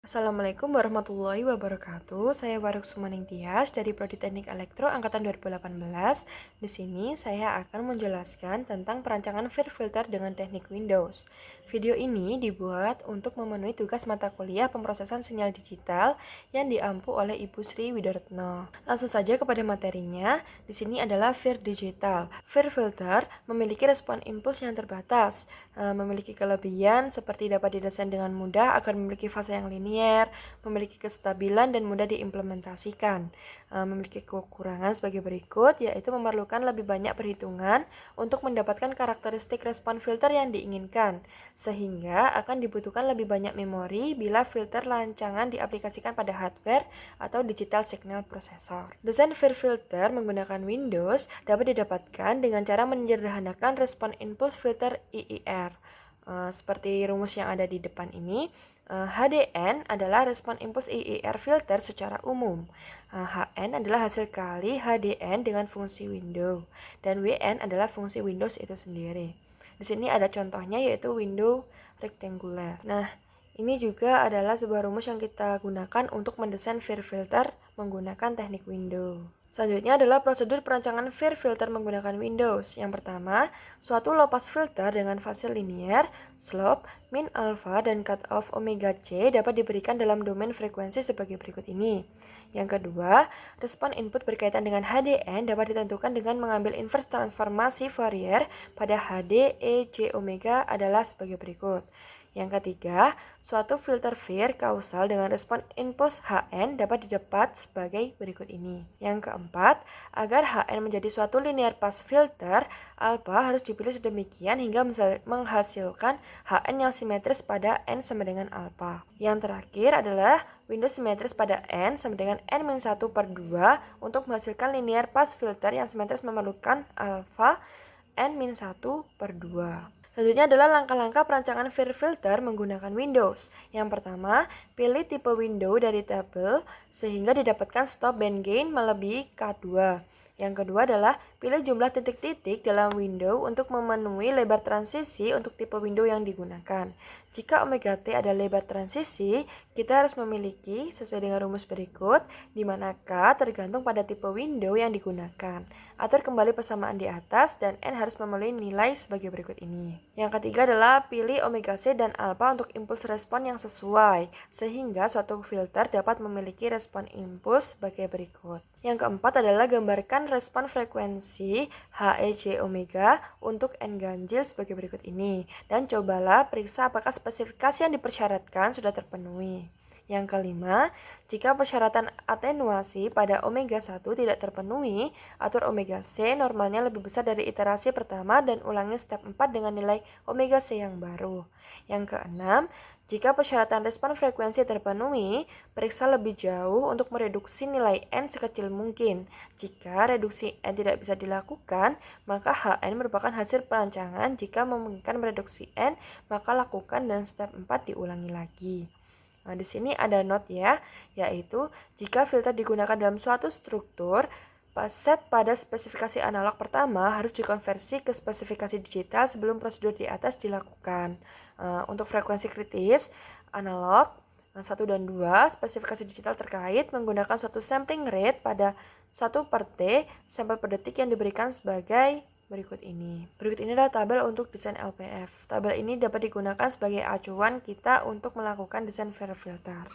Assalamualaikum warahmatullahi wabarakatuh. Saya Waruk Sumaning Tias dari Prodi Teknik Elektro angkatan 2018. Di sini saya akan menjelaskan tentang perancangan filter dengan teknik Windows. Video ini dibuat untuk memenuhi tugas mata kuliah pemrosesan sinyal digital yang diampu oleh Ibu Sri Widartno. Langsung saja kepada materinya. Di sini adalah FIR digital. FIR filter memiliki respon impuls yang terbatas, memiliki kelebihan seperti dapat didesain dengan mudah agar memiliki fase yang linier, memiliki kestabilan dan mudah diimplementasikan. Memiliki kekurangan sebagai berikut, yaitu memerlukan lebih banyak perhitungan untuk mendapatkan karakteristik respon filter yang diinginkan, sehingga akan dibutuhkan lebih banyak memori bila filter rancangan diaplikasikan pada hardware atau digital signal processor. Desain FIR filter menggunakan Windows dapat didapatkan dengan cara menyederhanakan respon input filter IIR. Seperti rumus yang ada di depan ini, HDN adalah respon impuls IIR filter secara umum. HN adalah hasil kali HDN dengan fungsi window, dan WN adalah fungsi Windows itu sendiri. Di sini ada contohnya yaitu window rectangular. Nah, ini juga adalah sebuah rumus yang kita gunakan untuk mendesain FIR filter menggunakan teknik window. Selanjutnya adalah prosedur perancangan FIR filter menggunakan Windows. Yang pertama, suatu low pass filter dengan fase linier, slope, min alpha, dan cutoff omega C dapat diberikan dalam domain frekuensi sebagai berikut ini. Yang kedua, respon input berkaitan dengan HDN dapat ditentukan dengan mengambil inverse transformasi Fourier pada HD, E, J, omega adalah sebagai berikut. Yang ketiga, suatu filter FIR kausal dengan respon impuls HN dapat didapat sebagai berikut ini. Yang keempat, agar HN menjadi suatu linear pass filter, alpha harus dipilih sedemikian hingga menghasilkan HN yang simetris pada N sama dengan alpha. Yang terakhir adalah Windows simetris pada N sama dengan N-1/2 untuk menghasilkan linear pass filter yang simetris memerlukan alpha N-1/2. Selanjutnya adalah langkah-langkah perancangan FIR filter menggunakan Windows. Yang pertama, pilih tipe window dari tabel sehingga didapatkan stop band gain melebihi K2. Yang kedua adalah pilih jumlah titik-titik dalam window untuk memenuhi lebar transisi untuk tipe window yang digunakan. Jika omega T ada lebar transisi, kita harus memiliki sesuai dengan rumus berikut, di mana K tergantung pada tipe window yang digunakan. Atur kembali persamaan di atas dan N harus memenuhi nilai sebagai berikut ini. Yang ketiga adalah pilih omega C dan alpha untuk impuls respon yang sesuai, sehingga suatu filter dapat memiliki respon impuls sebagai berikut. Yang keempat adalah gambarkan respon frekuensi HEJ omega untuk N ganjil sebagai berikut ini. Dan cobalah periksa apakah spesifikasi yang dipersyaratkan sudah terpenuhi. Yang kelima, jika persyaratan atenuasi pada omega 1 tidak terpenuhi, atur omega C normalnya lebih besar dari iterasi pertama dan ulangi step 4 dengan nilai omega C yang baru. Yang keenam, jika persyaratan respon frekuensi terpenuhi, periksa lebih jauh untuk mereduksi nilai N sekecil mungkin. Jika reduksi N tidak bisa dilakukan, maka HN merupakan hasil perancangan. Jika memungkinkan mereduksi N, maka lakukan dan step 4 diulangi lagi. Nah, di sini ada note ya, yaitu jika filter digunakan dalam suatu struktur, set pada spesifikasi analog pertama harus dikonversi ke spesifikasi digital sebelum prosedur di atas dilakukan. Untuk frekuensi kritis, analog 1 dan 2, spesifikasi digital terkait menggunakan suatu sampling rate pada 1/T sampel per detik yang diberikan sebagai berikut ini. Berikut ini adalah tabel untuk desain LPF. Tabel ini dapat digunakan sebagai acuan kita untuk melakukan desain FIR filter.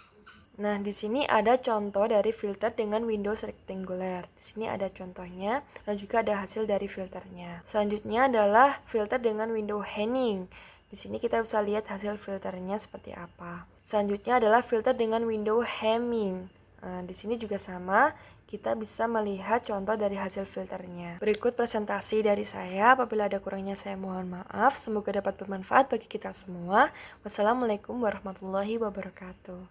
Nah, di sini ada contoh dari filter dengan Windows rectangular. Di sini ada contohnya dan juga ada hasil dari filternya. Selanjutnya adalah filter dengan window Henning. Di sini kita bisa lihat hasil filternya seperti apa. Selanjutnya adalah filter dengan window Hamming. Nah, di sini juga sama, kita bisa melihat contoh dari hasil filternya. Berikut presentasi dari saya. Apabila ada kurangnya saya mohon maaf. Semoga dapat bermanfaat bagi kita semua. Wassalamualaikum warahmatullahi wabarakatuh.